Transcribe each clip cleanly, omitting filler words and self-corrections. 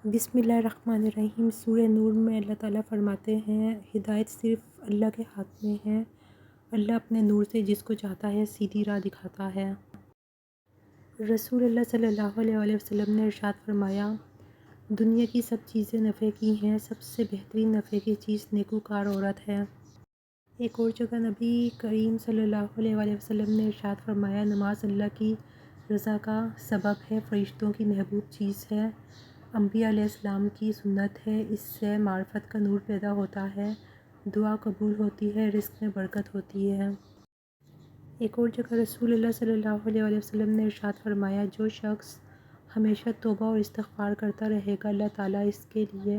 بسم اللہ الرحمن الرحیم۔ سورہ نور میں اللہ تعالیٰ فرماتے ہیں، ہدایت صرف اللہ کے ہاتھ میں ہے۔ اللہ اپنے نور سے جس کو چاہتا ہے سیدھی راہ دکھاتا ہے۔ رسول اللہ صلی اللہ علیہ وآلہ وسلم نے ارشاد فرمایا، دنیا کی سب چیزیں نفع کی ہیں، سب سے بہترین نفع کی چیز نیکوکار عورت ہے۔ ایک اور جگہ نبی کریم صلی اللہ علیہ وآلہ وسلم نے ارشاد فرمایا، نماز اللہ کی رضا کا سبب ہے، فرشتوں کی محبوب چیز ہے، انبیاء علیہ السلام کی سنت ہے، اس سے معرفت کا نور پیدا ہوتا ہے، دعا قبول ہوتی ہے، رزق میں برکت ہوتی ہے۔ ایک اور جگہ رسول اللہ صلی اللہ علیہ وآلہ وسلم نے ارشاد فرمایا، جو شخص ہمیشہ توبہ اور استغفار کرتا رہے گا، اللہ تعالیٰ اس کے لیے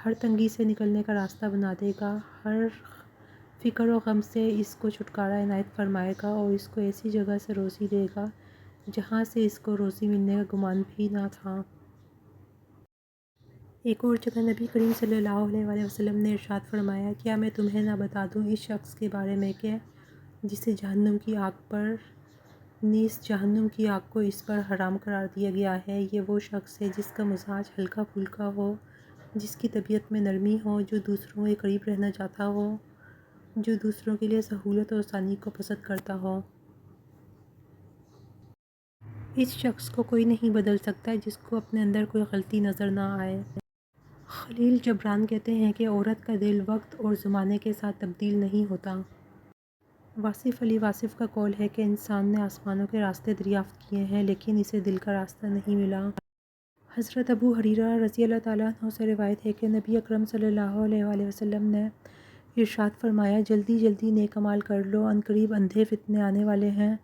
ہر تنگی سے نکلنے کا راستہ بنا دے گا، ہر فکر و غم سے اس کو چھٹکارا عنایت فرمائے گا اور اس کو ایسی جگہ سے روزی دے گا جہاں سے اس کو روزی ملنے کا گمان بھی نہ تھا۔ ایک اور جگہ نبی کریم صلی اللہ علیہ وآلہ وسلم نے ارشاد فرمایا، کیا میں تمہیں نہ بتا دوں اس شخص کے بارے میں کہ جسے جہنم کی آگ پر نیز جہنم کی آگ کو اس پر حرام قرار دیا گیا ہے۔ یہ وہ شخص ہے جس کا مزاج ہلکا پھلکا ہو، جس کی طبیعت میں نرمی ہو، جو دوسروں کے قریب رہنا چاہتا ہو، جو دوسروں کے لیے سہولت اور آسانی کو پسند کرتا ہو۔ اس شخص کو کوئی نہیں بدل سکتا جس کو اپنے اندر کوئی غلطی نظر نہ آئے۔ خلیل جبران کہتے ہیں کہ عورت کا دل وقت اور زمانے کے ساتھ تبدیل نہیں ہوتا۔ واصف علی واصف کا قول ہے کہ انسان نے آسمانوں کے راستے دریافت کیے ہیں لیکن اسے دل کا راستہ نہیں ملا۔ حضرت ابو ہریرہ رضی اللہ تعالیٰ عنہ سے روایت ہے کہ نبی اکرم صلی اللہ علیہ وآلہ وسلم نے ارشاد فرمایا، جلدی جلدی نیک اعمال کر لو، عنقریب اندھے فتنے آنے والے ہیں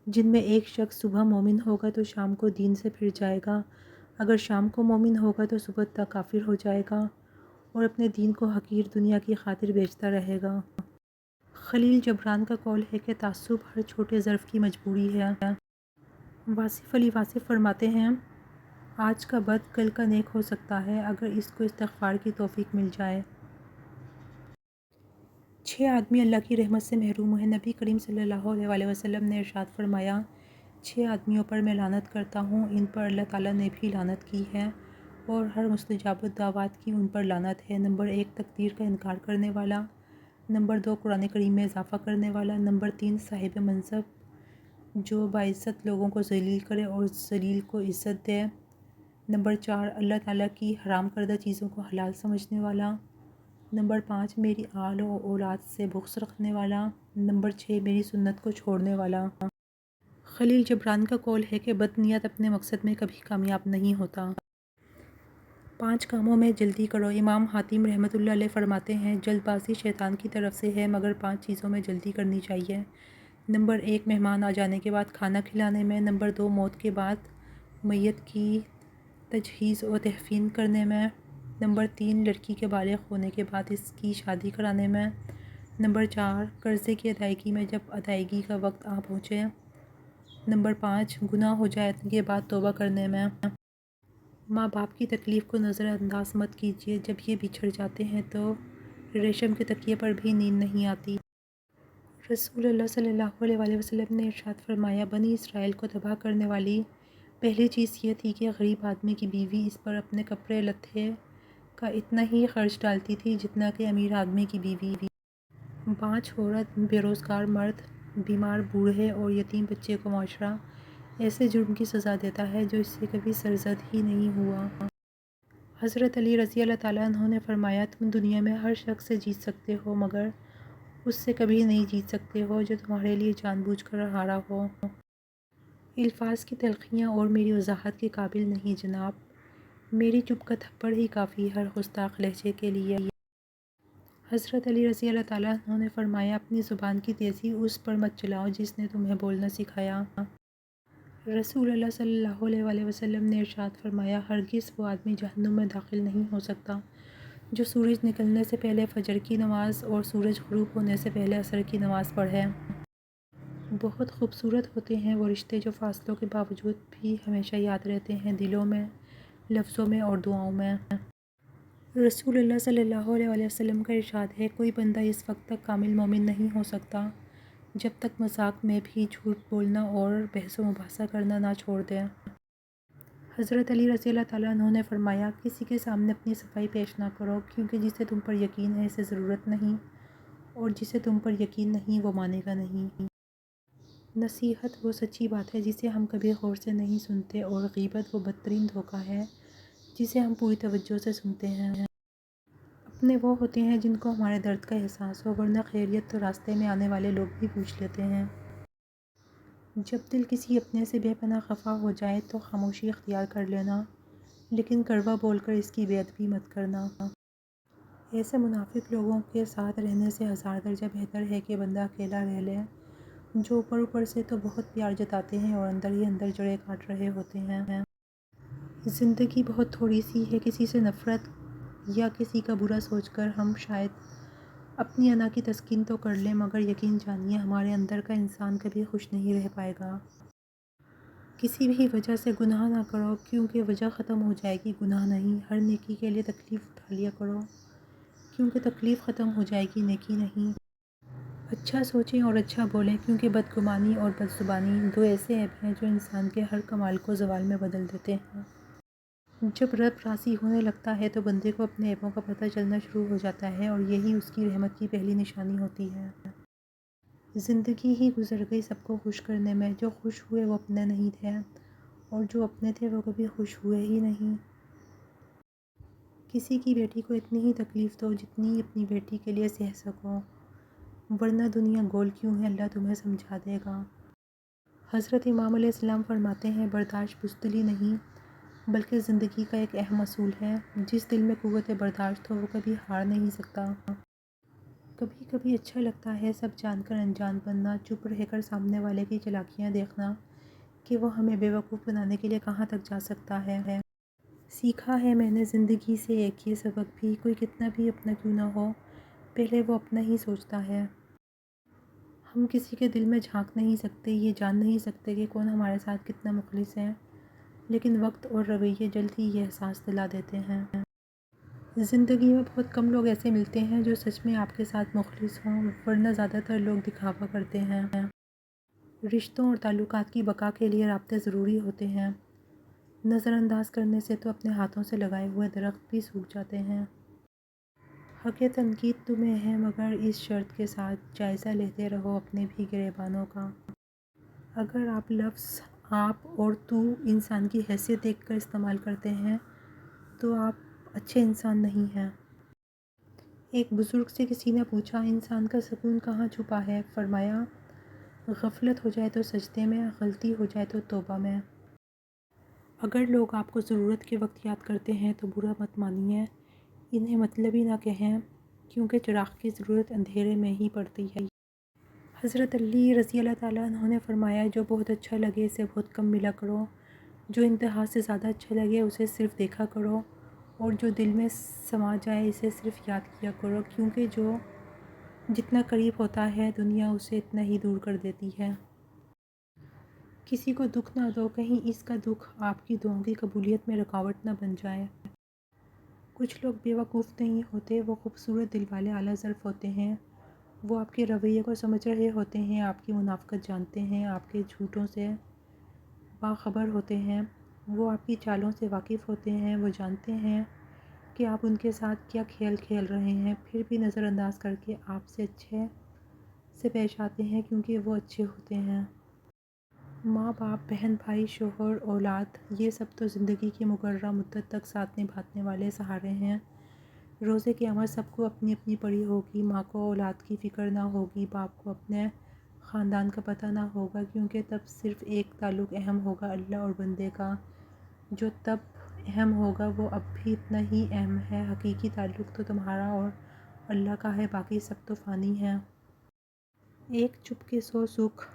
جن میں ایک شخص صبح مومن ہوگا تو شام کو دین سے پھر جائے گا، اگر شام کو مومن ہوگا تو صبح تک کافر ہو جائے گا اور اپنے دین کو حقیر دنیا کی خاطر بیچتا رہے گا۔ خلیل جبران کا قول ہے کہ تعصب ہر چھوٹے ظرف کی مجبوری ہے۔ واصف علی واصف فرماتے ہیں، آج کا بد کل کا نیک ہو سکتا ہے اگر اس کو استغفار کی توفیق مل جائے۔ 6 آدمی اللہ کی رحمت سے محروم ہیں۔ نبی کریم صلی اللہ علیہ وآلہ وسلم نے ارشاد فرمایا، 6 آدمیوں پر میں لعنت کرتا ہوں، ان پر اللہ تعالیٰ نے بھی لعنت کی ہے اور ہر مستجاب الدعوات کی ان پر لعنت ہے۔ نمبر 1 تقدیر کا انکار کرنے والا، نمبر 2 قرآن کریم میں اضافہ کرنے والا، نمبر 3 صاحب منصب جو باعزت لوگوں کو ذلیل کرے اور ذلیل کو عزت دے، نمبر 4 اللہ تعالیٰ کی حرام کردہ چیزوں کو حلال سمجھنے والا، نمبر 5 میری آل و اولاد سے بغض رکھنے والا، نمبر 6 میری سنت کو چھوڑنے والا۔ خلیل جبران کا قول ہے کہ بد نیت اپنے مقصد میں کبھی کامیاب نہیں ہوتا۔ 5 کاموں میں جلدی کرو۔ امام حاتم رحمۃ اللہ علیہ فرماتے ہیں، جلد بازی شیطان کی طرف سے ہے مگر 5 چیزوں میں جلدی کرنی چاہیے۔ نمبر 1 مہمان آ جانے کے بعد کھانا کھلانے میں، نمبر 2 موت کے بعد میت کی تجہیز و تحفین کرنے میں، نمبر 3 لڑکی کے بالغ ہونے کے بعد اس کی شادی کرانے میں، نمبر 4 قرضے کی ادائیگی میں جب ادائیگی کا وقت آ پہنچے، نمبر 5 گناہ ہو جانے کے بعد توبہ کرنے میں۔ ماں باپ کی تکلیف کو نظر انداز مت کیجیے، جب یہ بچھڑ جاتے ہیں تو ریشم کے تکیے پر بھی نیند نہیں آتی۔ رسول اللہ صلی اللہ علیہ وآلہ وسلم نے ارشاد فرمایا، بنی اسرائیل کو تباہ کرنے والی پہلی چیز یہ تھی کہ غریب آدمی کی بیوی اس پر اپنے کپڑے لتے کا اتنا ہی خرچ ڈالتی تھی جتنا کہ امیر آدمی کی بیوی۔ 5 عورت، بے روزگار مرد، بیمار بوڑھے اور یتیم بچے کو معاشرہ ایسے جرم کی سزا دیتا ہے جو اس سے کبھی سرزد ہی نہیں ہوا۔ حضرت علی رضی اللہ تعالیٰ عنہ نے فرمایا، تم دنیا میں ہر شخص سے جیت سکتے ہو مگر اس سے کبھی نہیں جیت سکتے ہو جو تمہارے لیے جان بوجھ کر ہارا ہو۔ الفاظ کی تلخیاں اور میری وضاحت کے قابل نہیں جناب، میری چپ کا تھپڑ ہی کافی ہر گستاخ لہجے کے لیے۔ حضرت علی رضی اللہ تعالیٰ عنہ نے فرمایا، اپنی زبان کی تیزی اس پر مت چلاؤ جس نے تمہیں بولنا سکھایا۔ رسول اللہ صلی اللہ علیہ وآلہ وسلم نے ارشاد فرمایا، ہرگز وہ آدمی جہنم میں داخل نہیں ہو سکتا جو سورج نکلنے سے پہلے فجر کی نماز اور سورج غروب ہونے سے پہلے عصر کی نماز پڑھے۔ بہت خوبصورت ہوتے ہیں وہ رشتے جو فاصلوں کے باوجود بھی ہمیشہ یاد رہتے ہیں، دلوں میں، لفظوں میں اور دعاؤں میں۔ رسول اللہ صلی اللہ علیہ وآلہ وسلم کا ارشاد ہے، کوئی بندہ اس وقت تک کامل مومن نہیں ہو سکتا جب تک مذاق میں بھی جھوٹ بولنا اور بحث و مباحثہ کرنا نہ چھوڑ دے۔ حضرت علی رضی اللہ تعالیٰ عنہ نے فرمایا، کسی کے سامنے اپنی صفائی پیش نہ کرو، کیونکہ جسے تم پر یقین ہے اسے ضرورت نہیں، اور جسے تم پر یقین نہیں وہ مانے گا نہیں۔ نصیحت وہ سچی بات ہے جسے ہم کبھی غور سے نہیں سنتے، اور غیبت وہ بدترین دھوکہ ہے جسے ہم پوری توجہ سے سنتے ہیں۔ اپنے وہ ہوتے ہیں جن کو ہمارے درد کا احساس ہو، ورنہ خیریت تو راستے میں آنے والے لوگ بھی پوچھ لیتے ہیں۔ جب دل کسی اپنے سے بے پناہ خفا ہو جائے تو خاموشی اختیار کر لینا، لیکن کڑوا بول کر اس کی بے ادبی مت کرنا۔ ایسے منافق لوگوں کے ساتھ رہنے سے ہزار درجہ بہتر ہے کہ بندہ اکیلا رہ لے، جو اوپر اوپر سے تو بہت پیار جتاتے ہیں اور اندر ہی اندر جڑیں کاٹ رہے ہوتے ہیں۔ زندگی بہت تھوڑی سی ہے، کسی سے نفرت یا کسی کا برا سوچ کر ہم شاید اپنی انا کی تسکین تو کر لیں، مگر یقین جانیے ہمارے اندر کا انسان کبھی خوش نہیں رہ پائے گا۔ کسی بھی وجہ سے گناہ نہ کرو، کیونکہ وجہ ختم ہو جائے گی گناہ نہیں۔ ہر نیکی کے لیے تکلیف اٹھا لیا کرو، کیونکہ تکلیف ختم ہو جائے گی نیکی نہیں۔ اچھا سوچیں اور اچھا بولیں، کیونکہ بدگمانی اور بدزبانی دو ایسے عیب ہیں جو انسان کے ہر کمال کو زوال میں بدل دیتے ہیں۔ جب رب راضی ہونے لگتا ہے تو بندے کو اپنے عیبوں کا پتہ چلنا شروع ہو جاتا ہے، اور یہی اس کی رحمت کی پہلی نشانی ہوتی ہے۔ زندگی ہی گزر گئی سب کو خوش کرنے میں، جو خوش ہوئے وہ اپنے نہیں تھے، اور جو اپنے تھے وہ کبھی خوش ہوئے ہی نہیں۔ کسی کی بیٹی کو اتنی ہی تکلیف دو جتنی اپنی بیٹی کے لیے سہ سکو، ورنہ دنیا گول کیوں ہے اللہ تمہیں سمجھا دے گا۔ حضرت امام علیہ السلام فرماتے ہیں، برداشت بزدلی نہیں بلکہ زندگی کا ایک اہم اصول ہے۔ جس دل میں قوت برداشت ہو وہ کبھی ہار نہیں سکتا۔ کبھی کبھی اچھا لگتا ہے سب جان کر انجان بننا، چپ رہ کر سامنے والے کی چالاکیاں دیکھنا کہ وہ ہمیں بے وقوف بنانے کے لیے کہاں تک جا سکتا ہے۔ سیکھا ہے میں نے زندگی سے ایک یہ سبق بھی، کوئی کتنا بھی اپنا کیوں نہ ہو، پہلے وہ اپنا ہی سوچتا ہے۔ ہم کسی کے دل میں جھانک نہیں سکتے، یہ جان نہیں سکتے کہ کون ہمارے ساتھ کتنا مخلص ہے، لیکن وقت اور رویے جلد ہی یہ احساس دلا دیتے ہیں۔ زندگی میں بہت کم لوگ ایسے ملتے ہیں جو سچ میں آپ کے ساتھ مخلص ہوں، ورنہ زیادہ تر لوگ دکھاوا کرتے ہیں۔ رشتوں اور تعلقات کی بقا کے لیے رابطے ضروری ہوتے ہیں، نظر انداز کرنے سے تو اپنے ہاتھوں سے لگائے ہوئے درخت بھی سوکھ جاتے ہیں۔ حق تنقید تمہیں ہے، مگر اس شرط کے ساتھ جائزہ لیتے رہو اپنے بھی گریبانوں کا۔ اگر آپ لفظ آپ اور تو انسان کی حیثیت دیکھ کر استعمال کرتے ہیں تو آپ اچھے انسان نہیں ہیں۔ ایک بزرگ سے کسی نے پوچھا، انسان کا سکون کہاں چھپا ہے؟ فرمایا، غفلت ہو جائے تو سجدے میں، غلطی ہو جائے تو توبہ میں۔ اگر لوگ آپ کو ضرورت کے وقت یاد کرتے ہیں تو برا مت مانیے، انہیں مطلبی نہ کہیں، کیونکہ چراغ کی ضرورت اندھیرے میں ہی پڑتی ہے۔ حضرت علی رضی اللہ تعالیٰ عنہ نے فرمایا، جو بہت اچھا لگے اسے بہت کم ملا کرو، جو انتہا سے زیادہ اچھا لگے اسے صرف دیکھا کرو، اور جو دل میں سما جائے اسے صرف یاد کیا کرو، کیونکہ جو جتنا قریب ہوتا ہے دنیا اسے اتنا ہی دور کر دیتی ہے۔ کسی کو دکھ نہ دو، کہیں اس کا دکھ آپ کی دعاؤں کی قبولیت میں رکاوٹ نہ بن جائے۔ کچھ لوگ بے وقوف نہیں ہوتے، وہ خوبصورت دل والے اعلیٰ ظرف ہوتے ہیں۔ وہ آپ کے رویے کو سمجھ رہے ہوتے ہیں، آپ کی منافقت جانتے ہیں، آپ کے جھوٹوں سے باخبر ہوتے ہیں، وہ آپ کی چالوں سے واقف ہوتے ہیں، وہ جانتے ہیں کہ آپ ان کے ساتھ کیا کھیل کھیل رہے ہیں، پھر بھی نظر انداز کر کے آپ سے اچھے سے پیش آتے ہیں کیونکہ وہ اچھے ہوتے ہیں۔ ماں باپ، بہن بھائی، شوہر، اولاد، یہ سب تو زندگی کی مقررہ مدت تک ساتھ نبھانے والے سہارے ہیں۔ روزِ قیامت سب کو اپنی اپنی پڑی ہوگی، ماں کو اولاد کی فکر نہ ہوگی، باپ کو اپنے خاندان کا پتہ نہ ہوگا، کیونکہ تب صرف ایک تعلق اہم ہوگا، اللہ اور بندے کا۔ جو تب اہم ہوگا وہ اب بھی اتنا ہی اہم ہے۔ حقیقی تعلق تو تمہارا اور اللہ کا ہے، باقی سب تو فانی ہے۔ ایک چپ کے سو سکھ۔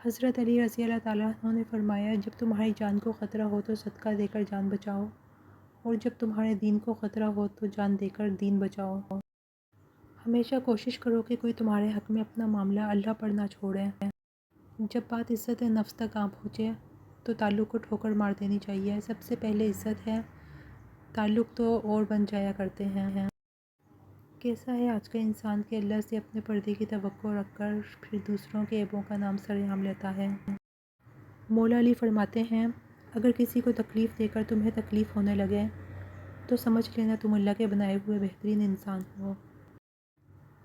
حضرت علی رضی اللہ تعالیٰ عنہ نے فرمایا، جب تمہاری جان کو خطرہ ہو تو صدقہ دے کر جان بچاؤ، اور جب تمہارے دین کو خطرہ ہو تو جان دے کر دین بچاؤ۔ ہمیشہ کوشش کرو کہ کوئی تمہارے حق میں اپنا معاملہ اللہ پر نہ چھوڑے۔ جب بات عزت نفس تک آ پہنچے تو تعلق کو ٹھوکر مار دینی چاہیے۔ سب سے پہلے عزت ہے، تعلق تو اور بن جایا کرتے ہیں۔ کیسا ہے آج کا انسان کہ اللہ سے اپنے پردے کی توقع رکھ کر پھر دوسروں کے عیبوں کا نام سر عام لیتا ہے۔ مولا علی فرماتے ہیں، اگر کسی کو تکلیف دے کر تمہیں تکلیف ہونے لگے تو سمجھ لینا تم اللہ کے بنائے ہوئے بہترین انسان ہو۔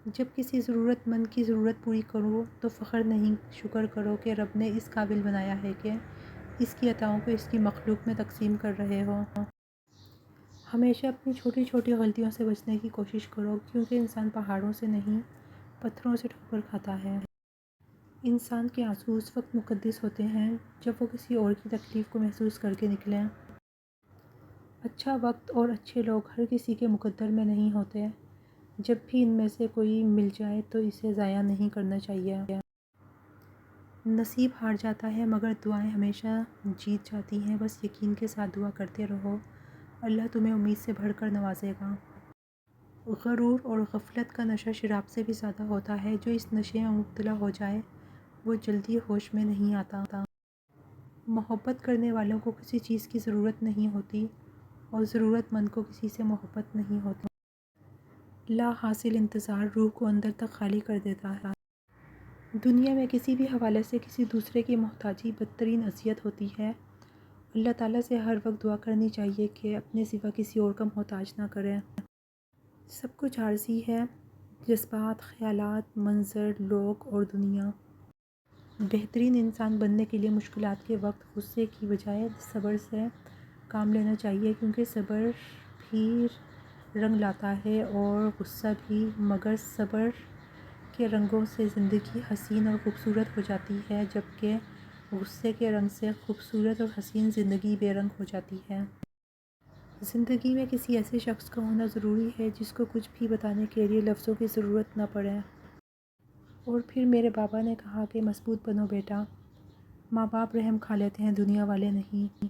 جب کسی ضرورت مند کی ضرورت پوری کرو تو فخر نہیں، شکر کرو کہ رب نے اس قابل بنایا ہے کہ اس کی عطاؤں کو اس کی مخلوق میں تقسیم کر رہے ہو۔ ہمیشہ اپنی چھوٹی چھوٹی غلطیوں سے بچنے کی کوشش کرو، کیونکہ انسان پہاڑوں سے نہیں پتھروں سے ٹھوکر کھاتا ہے۔ انسان کے آنسو اس وقت مقدس ہوتے ہیں جب وہ کسی اور کی تکلیف کو محسوس کر کے نکلیں۔ اچھا وقت اور اچھے لوگ ہر کسی کے مقدر میں نہیں ہوتے، جب بھی ان میں سے کوئی مل جائے تو اسے ضائع نہیں کرنا چاہیے۔ نصیب ہار جاتا ہے مگر دعائیں ہمیشہ جیت جاتی ہیں، بس یقین کے ساتھ دعا کرتے رہو، اللہ تمہیں امید سے بڑھ کر نوازے گا۔ غرور اور غفلت کا نشہ شراب سے بھی زیادہ ہوتا ہے، جو اس نشے میں مبتلا ہو جائے وہ جلدی ہوش میں نہیں آتا۔ محبت کرنے والوں کو کسی چیز کی ضرورت نہیں ہوتی اور ضرورت مند کو کسی سے محبت نہیں ہوتی۔ لا حاصل انتظار روح کو اندر تک خالی کر دیتا ہے۔ دنیا میں کسی بھی حوالے سے کسی دوسرے کی محتاجی بدترین اذیت ہوتی ہے۔ اللہ تعالیٰ سے ہر وقت دعا کرنی چاہیے کہ اپنے سوا کسی اور کا محتاج نہ کریں۔ سب کچھ عارضی ہے، جذبات، خیالات، منظر، لوگ اور دنیا۔ بہترین انسان بننے کے لیے مشکلات کے وقت غصے کی بجائے صبر سے کام لینا چاہیے، کیونکہ صبر بھی رنگ لاتا ہے اور غصہ بھی، مگر صبر کے رنگوں سے زندگی حسین اور خوبصورت ہو جاتی ہے، جبکہ غصے کے رنگ سے خوبصورت اور حسین زندگی بے رنگ ہو جاتی ہے۔ زندگی میں کسی ایسے شخص کا ہونا ضروری ہے جس کو کچھ بھی بتانے کے لیے لفظوں کی ضرورت نہ پڑے۔ اور پھر میرے بابا نے کہا کہ مضبوط بنو بیٹا، ماں باپ رحم کھا لیتے ہیں، دنیا والے نہیں۔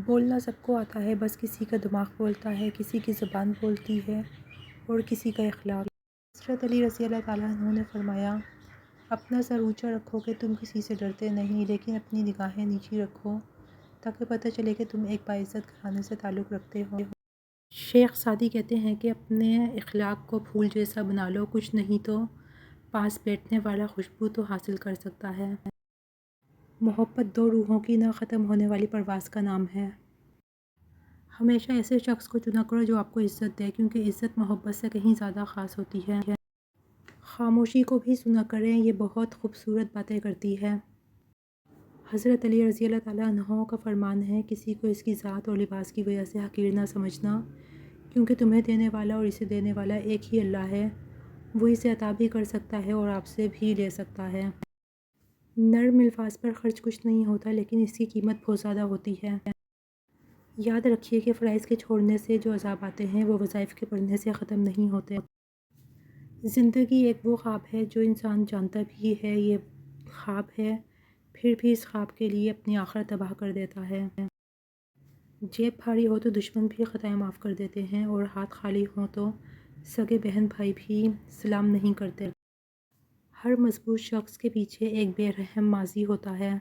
بولنا سب کو آتا ہے، بس کسی کا دماغ بولتا ہے، کسی کی زبان بولتی ہے اور کسی کا اخلاق۔ حضرت علی رضی اللہ تعالیٰ عنہ نے فرمایا، اپنا سر اونچا رکھو کہ تم کسی سے ڈرتے نہیں، لیکن اپنی نگاہیں نیچی رکھو تاکہ پتہ چلے کہ تم ایک باعزت گھرانے سے تعلق رکھتے ہو۔ شیخ سعدی کہتے ہیں کہ اپنے اخلاق کو پھول جیسا بنا لو، کچھ نہیں تو پاس بیٹھنے والا خوشبو تو حاصل کر سکتا ہے۔ محبت دو روحوں کی نہ ختم ہونے والی پرواز کا نام ہے۔ ہمیشہ ایسے شخص کو چنا کرو جو آپ کو عزت دے، کیونکہ عزت محبت سے کہیں زیادہ خاص ہوتی ہے۔ خاموشی کو بھی سنا کریں، یہ بہت خوبصورت باتیں کرتی ہے۔ حضرت علی رضی اللہ تعالیٰ عنہ کا فرمان ہے، کسی کو اس کی ذات اور لباس کی وجہ سے حقیر نہ سمجھنا، کیونکہ تمہیں دینے والا اور اسے دینے والا ایک ہی اللہ ہے، وہ اسے عطا بھی کر سکتا ہے اور آپ سے بھی لے سکتا ہے۔ نرم الفاظ پر خرچ کچھ نہیں ہوتا، لیکن اس کی قیمت بہت زیادہ ہوتی ہے۔ یاد رکھیے کہ فرائض کے چھوڑنے سے جو عذاب آتے ہیں وہ وظائف کے پڑھنے سے ختم نہیں ہوتے۔ زندگی ایک وہ خواب ہے جو انسان جانتا بھی ہے یہ خواب ہے، پھر بھی اس خواب کے لیے اپنی آخرت تباہ کر دیتا ہے۔ جیب بھاری ہو تو دشمن بھی خطائیں معاف کر دیتے ہیں، اور ہاتھ خالی ہوں تو سگے بہن بھائی بھی سلام نہیں کرتے۔ ہر مضبوط شخص کے پیچھے ایک بے رحم ماضی ہوتا ہے۔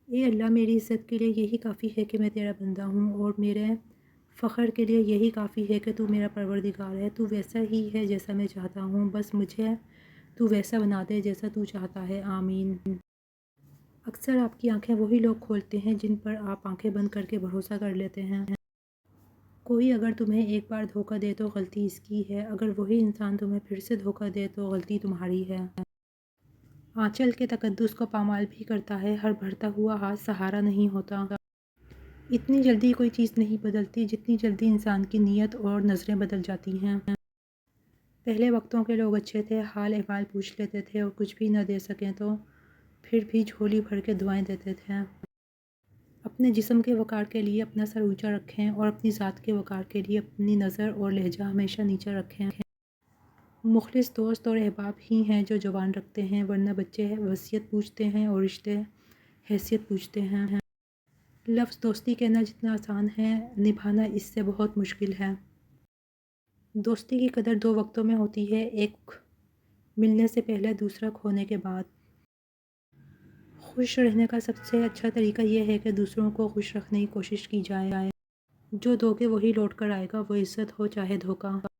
اے اللہ، میری عزت کے لیے یہی کافی ہے کہ میں تیرا بندہ ہوں، اور میرے فخر کے لیے یہی کافی ہے کہ تو میرا پروردگار ہے۔ تو ویسا ہی ہے جیسا میں چاہتا ہوں، بس مجھے تو ویسا بنا دے جیسا تو چاہتا ہے، آمین۔ اکثر آپ کی آنکھیں وہی لوگ کھولتے ہیں جن پر آپ آنکھیں بند کر کے بھروسہ کر لیتے ہیں۔ کوئی اگر تمہیں ایک بار دھوکہ دے تو غلطی اس کی ہے، اگر وہی انسان تمہیں پھر سے دھوکہ دے تو غلطی تمہاری ہے۔ آنچل کے تقدس کو پامال بھی کرتا ہے، ہر بڑھتا ہوا ہاتھ سہارا نہیں ہوتا۔ اتنی جلدی کوئی چیز نہیں بدلتی جتنی جلدی انسان کی نیت اور نظریں بدل جاتی ہیں۔ پہلے وقتوں کے لوگ اچھے تھے، حال احوال پوچھ لیتے تھے، اور کچھ بھی نہ دے سکیں تو پھر بھی جھولی بھر کے دعائیں دیتے تھے۔ اپنے جسم کے وقار کے لیے اپنا سر اونچا رکھیں، اور اپنی ذات کے وقار کے لیے اپنی نظر اور لہجہ ہمیشہ نیچا رکھیں۔ مخلص دوست اور احباب ہی ہیں جو جوان رکھتے ہیں، ورنہ بچے وصیت پوچھتے ہیں اور رشتے حیثیت پوچھتے ہیں۔ لفظ دوستی کہنا جتنا آسان ہے، نبھانا اس سے بہت مشکل ہے۔ دوستی کی قدر دو وقتوں میں ہوتی ہے، ایک ملنے سے پہلے، دوسرا کھونے کے بعد۔ خوش رہنے کا سب سے اچھا طریقہ یہ ہے کہ دوسروں کو خوش رکھنے کی کوشش کی جائے۔ جو دو گے وہی لوٹ کر آئے گا، وہ عزت ہو چاہے دھوکہ۔